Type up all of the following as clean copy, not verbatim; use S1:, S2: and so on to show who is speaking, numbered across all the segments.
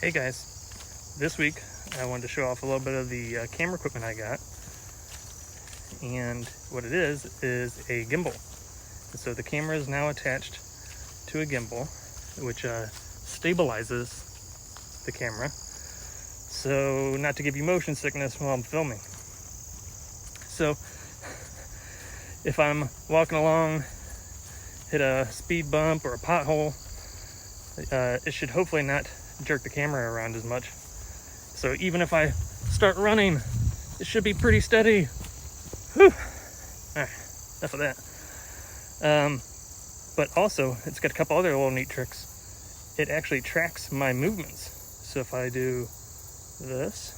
S1: Hey guys, this week I wanted to show off a little bit of the camera equipment I got, and what it is a gimbal. So the camera is now attached to a gimbal which stabilizes the camera, so not to give you motion sickness while I'm filming. So if I'm walking along, hit a speed bump or a pothole, it should hopefully not jerk the camera around as much. So even if I start running, it should be pretty steady. Whew. Alright, enough of that. But also, it's got a couple other little neat tricks. It actually tracks my movements. So if I do this,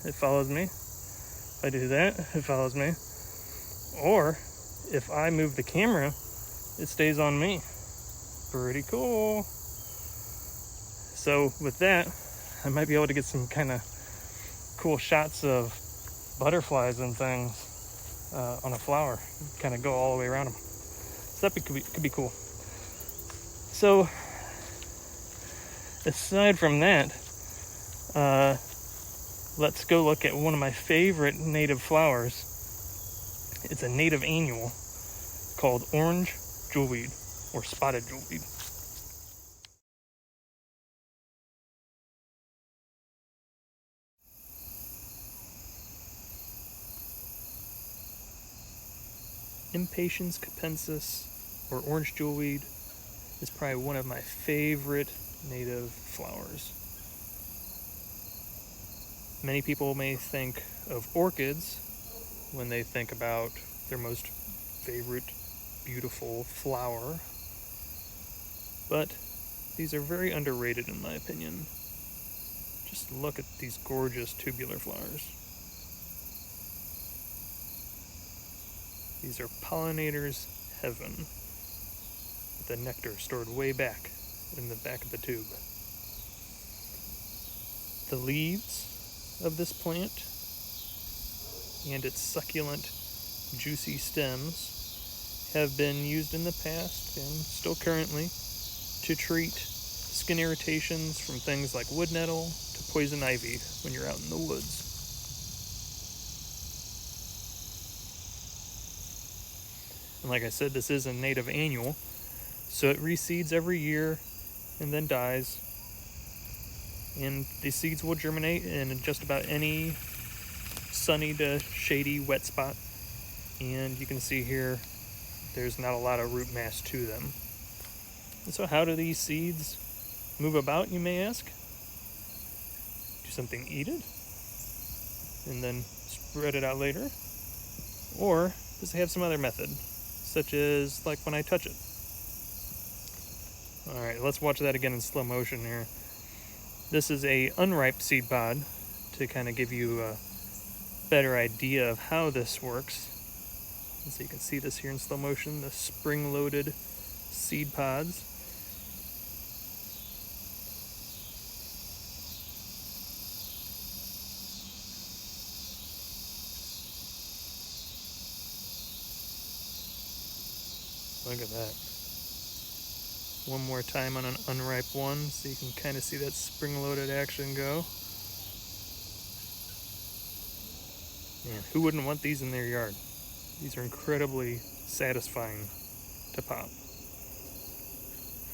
S1: it follows me. If I do that, it follows me. Or if I move the camera, it stays on me. Pretty cool. So with that, I might be able to get some kind of cool shots of butterflies and things on a flower, kind of go all the way around them. So that could be cool. So aside from that, let's go look at one of my favorite native flowers. It's a native annual called orange jewelweed or spotted jewelweed. Impatiens capensis, or orange jewelweed, is probably one of my favorite native flowers. Many people may think of orchids when they think about their most favorite beautiful flower, but these are very underrated in my opinion. Just look at these gorgeous tubular flowers. These are pollinators' heaven, with the nectar stored way back in the back of the tube. The leaves of this plant and its succulent, juicy stems have been used in the past and still currently to treat skin irritations from things like wood nettle to poison ivy when you're out in the woods. And like I said, this is a native annual, so it reseeds every year and then dies. And the seeds will germinate in just about any sunny to shady wet spot. And you can see here, there's not a lot of root mass to them. And so how do these seeds move about, you may ask? Do something, eat it, and then spread it out later? Or does it have some other method, such as like when I touch it? Alright, let's watch that again in slow motion here. This is a unripe seed pod to kind of give you a better idea of how this works. And so you can see this here in slow motion, the spring-loaded seed pods. Look at that. One more time on an unripe one so you can kind of see that spring-loaded action go. Man, who wouldn't want these in their yard? These are incredibly satisfying to pop.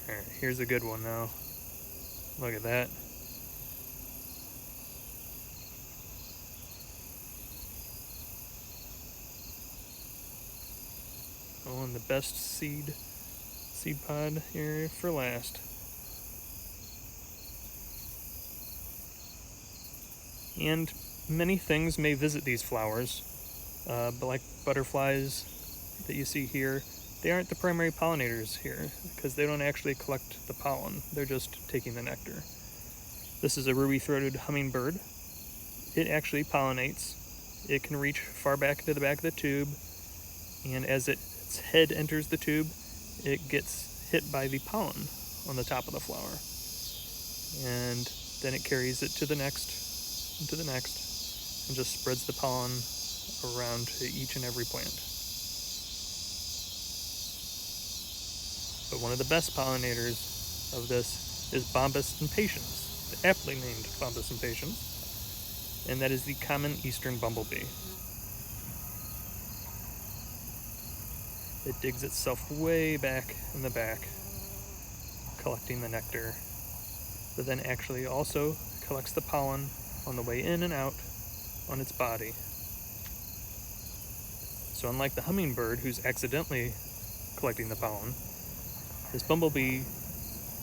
S1: Alright, here's a good one now. Look at that. Oh, and the best seed pod here for last. And many things may visit these flowers, but like butterflies that you see here, they aren't the primary pollinators here because they don't actually collect the pollen. They're just taking the nectar. This is a ruby-throated hummingbird. It actually pollinates. It can reach far back into the back of the tube, and as its head enters the tube, it gets hit by the pollen on the top of the flower. And then it carries it to the next, and to the next, and just spreads the pollen around to each and every plant. But one of the best pollinators of this is Bombus impatiens. the aptly named Bombus impatiens, and that is the common eastern bumblebee. It digs itself way back in the back, collecting the nectar, but then actually also collects the pollen on the way in and out on its body. So unlike the hummingbird, who's accidentally collecting the pollen, this bumblebee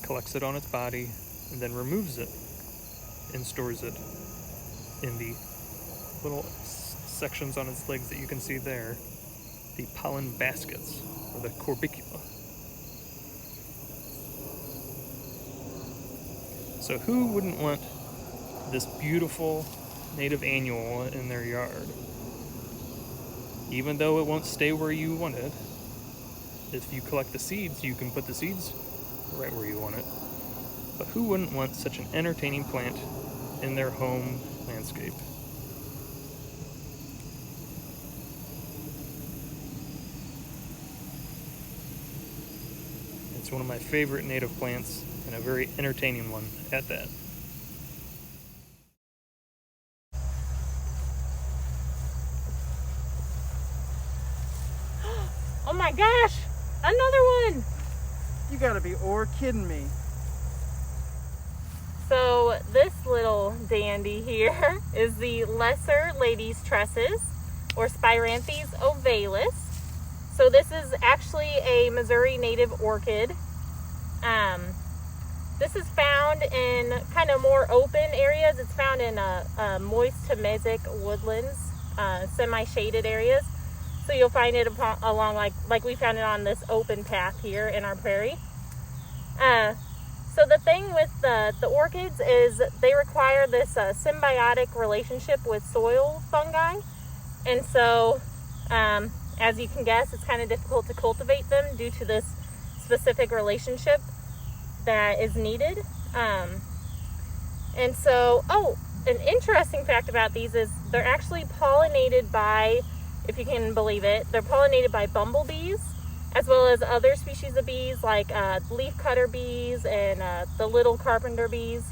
S1: collects it on its body and then removes it and stores it in the little sections on its legs that you can see there, the pollen baskets, or the corbicula. So who wouldn't want this beautiful native annual in their yard? Even though it won't stay where you want it, if you collect the seeds, you can put the seeds right where you want it. But who wouldn't want such an entertaining plant in their home landscape? It's one of my favorite native plants, and a very entertaining one at that.
S2: Oh my gosh, another one!
S3: You gotta be kidding me.
S2: So this little dandy here is the lesser lady's tresses, or Spiranthes ovalis. So this is actually a Missouri native orchid. This is found in kind of more open areas. It's found in moist to mesic woodlands, semi-shaded areas. So you'll find it along like we found it on this open path here in our prairie. So the thing with the orchids is they require this symbiotic relationship with soil fungi. And so, as you can guess, it's kind of difficult to cultivate them due to this specific relationship that is needed. And so, an interesting fact about these is they're actually pollinated by, if you can believe it, they're pollinated by bumblebees, as well as other species of bees like leafcutter bees and the little carpenter bees.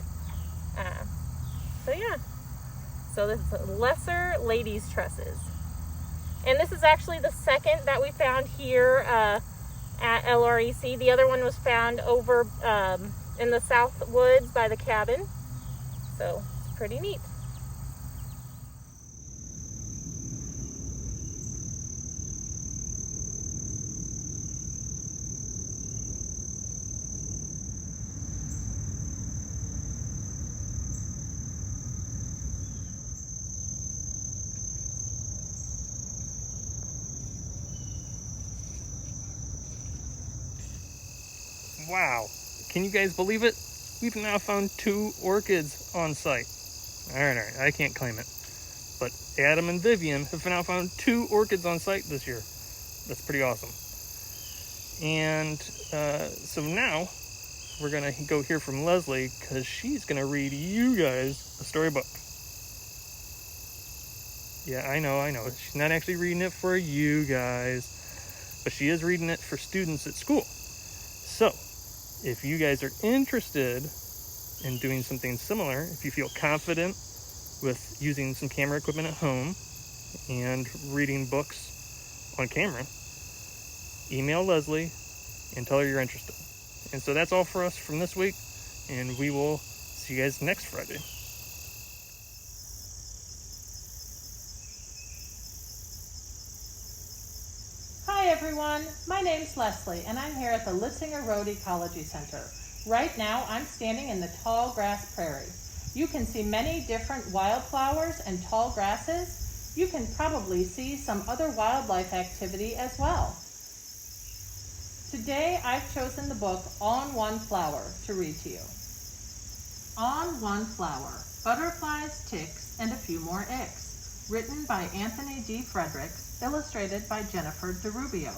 S2: So this is lesser lady's tresses. And this is actually the second that we found here at LREC. The other one was found over in the South Woods by the cabin. So it's pretty neat.
S1: Wow, can you guys believe it? We've now found 2 orchids on site. All right, I can't claim it. But Adam and Vivian have now found 2 orchids on site this year. That's pretty awesome. And so now we're gonna go hear from Leslie, because she's gonna read you guys a storybook. Yeah, I know. She's not actually reading it for you guys, but she is reading it for students at school. So, if you guys are interested in doing something similar, if you feel confident with using some camera equipment at home and reading books on camera, email Leslie and tell her you're interested. And so that's all for us from this week, and we will see you guys next Friday.
S4: Hi everyone, my name's Leslie and I'm here at the Lissinger Road Ecology Center. Right now I'm standing in the tall grass prairie. You can see many different wildflowers and tall grasses. You can probably see some other wildlife activity as well. Today I've chosen the book On One Flower to read to you. On One Flower, Butterflies, Ticks, and a Few More Icks, written by Anthony D. Fredericks, illustrated by Jennifer DeRubio.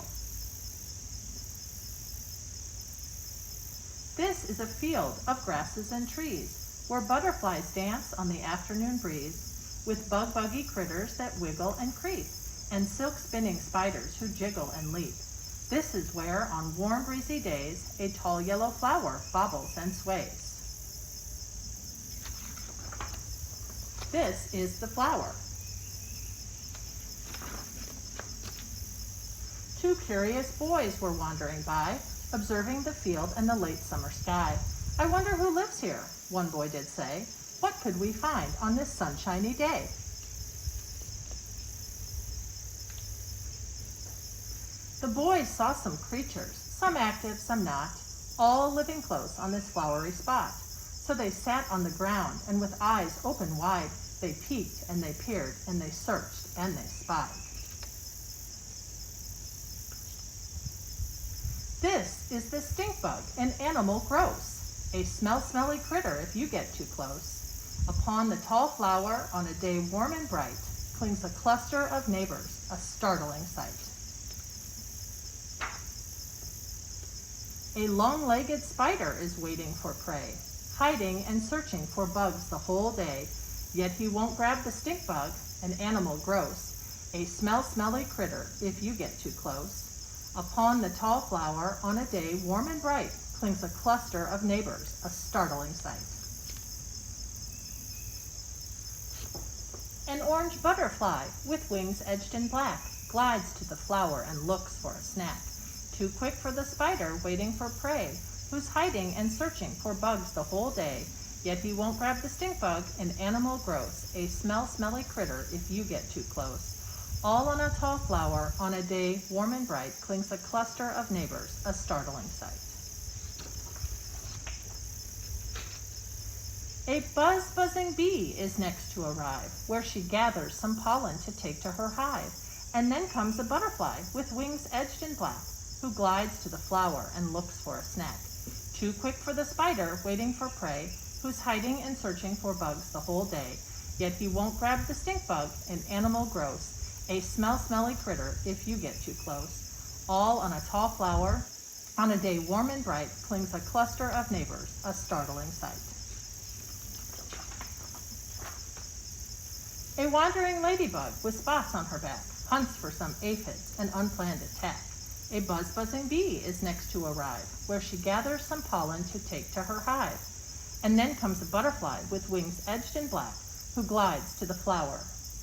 S4: This is a field of grasses and trees, where butterflies dance on the afternoon breeze, with bug-buggy critters that wiggle and creep, and silk-spinning spiders who jiggle and leap. This is where, on warm, breezy days, a tall yellow flower bobbles and sways. This is the flower. Two curious boys were wandering by, observing the field and the late summer sky. "I wonder who lives here," one boy did say. "What could we find on this sunshiny day?" The boys saw some creatures, some active, some not, all living close on this flowery spot. So they sat on the ground, and with eyes open wide, they peeked and they peered and they searched and they spied. This is the stink bug, an animal gross, a smelly critter if you get too close. Upon the tall flower, on a day warm and bright, clings a cluster of neighbors, a startling sight. A long-legged spider is waiting for prey, hiding and searching for bugs the whole day, yet he won't grab the stink bug, an animal gross, a smelly critter if you get too close. Upon the tall flower, on a day warm and bright, clings a cluster of neighbors, a startling sight. An orange butterfly, with wings edged in black, glides to the flower and looks for a snack. Too quick for the spider, waiting for prey, who's hiding and searching for bugs the whole day, yet he won't grab the stink bug, an animal gross, a smelly critter if you get too close. All on a tall flower, on a day warm and bright, clings a cluster of neighbors, a startling sight. A buzzing bee is next to arrive, where she gathers some pollen to take to her hive. And then comes a butterfly with wings edged in black, who glides to the flower and looks for a snack. Too quick for the spider, waiting for prey, who's hiding and searching for bugs the whole day, yet he won't grab the stink bug, an animal gross, a smelly critter if you get too close. All on a tall flower, on a day warm and bright, clings a cluster of neighbors, a startling sight. A wandering ladybug with spots on her back hunts for some aphids, an unplanned attack. A buzzing bee is next to arrive, where she gathers some pollen to take to her hive. And then comes a butterfly with wings edged in black, who glides to the flower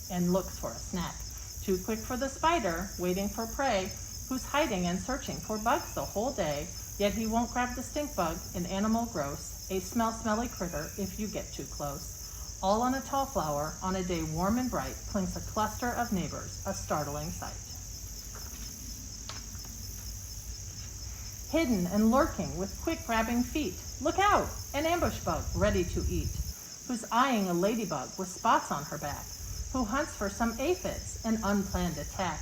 S4: and looks for a snack. Too quick for the spider, waiting for prey, who's hiding and searching for bugs the whole day, yet he won't grab the stink bug, an animal gross, a smelly critter if you get too close. All on a tall flower, on a day warm and bright, clings a cluster of neighbors, a startling sight. Hidden and lurking with quick grabbing feet, look out, an ambush bug ready to eat, who's eyeing a ladybug with spots on her back, who hunts for some aphids, an unplanned attack.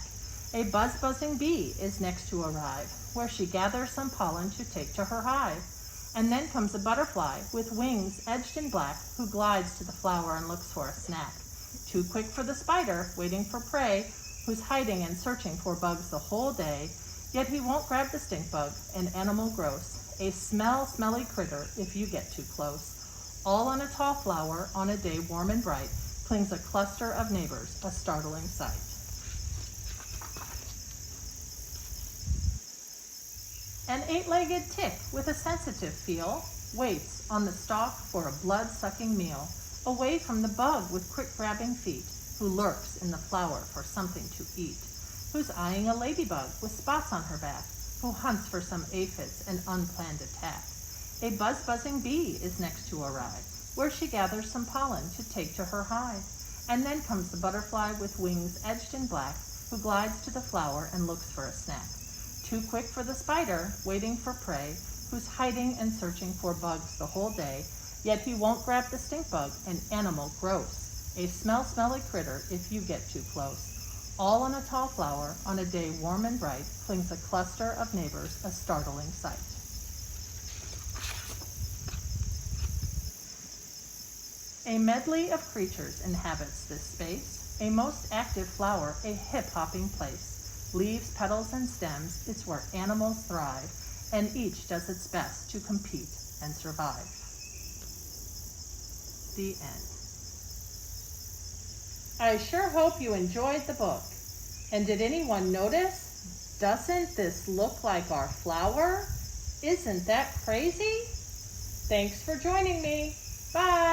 S4: A buzzing bee is next to arrive, where she gathers some pollen to take to her hive. And then comes a butterfly with wings edged in black, who glides to the flower and looks for a snack. Too quick for the spider, waiting for prey, who's hiding and searching for bugs the whole day, yet he won't grab the stink bug, an animal gross, a smelly critter if you get too close. All on a tall flower, on a day warm and bright, clings a cluster of neighbors, a startling sight. An eight-legged tick with a sensitive feel waits on the stalk for a blood-sucking meal, away from the bug with quick-grabbing feet, who lurks in the flower for something to eat, who's eyeing a ladybug with spots on her back, who hunts for some aphids, an unplanned attack. A buzzing bee is next to arrive, where she gathers some pollen to take to her hive. And then comes the butterfly with wings edged in black, who glides to the flower and looks for a snack. Too quick for the spider, waiting for prey, who's hiding and searching for bugs the whole day, yet he won't grab the stink bug, an animal gross, a smelly critter if you get too close. All on a tall flower, on a day warm and bright, clings a cluster of neighbors, a startling sight. A medley of creatures inhabits this space, a most active flower, a hip-hopping place. Leaves, petals, and stems, it's where animals thrive, and each does its best to compete and survive. The end. I sure hope you enjoyed the book. And did anyone notice? Doesn't this look like our flower? Isn't that crazy? Thanks for joining me. Bye.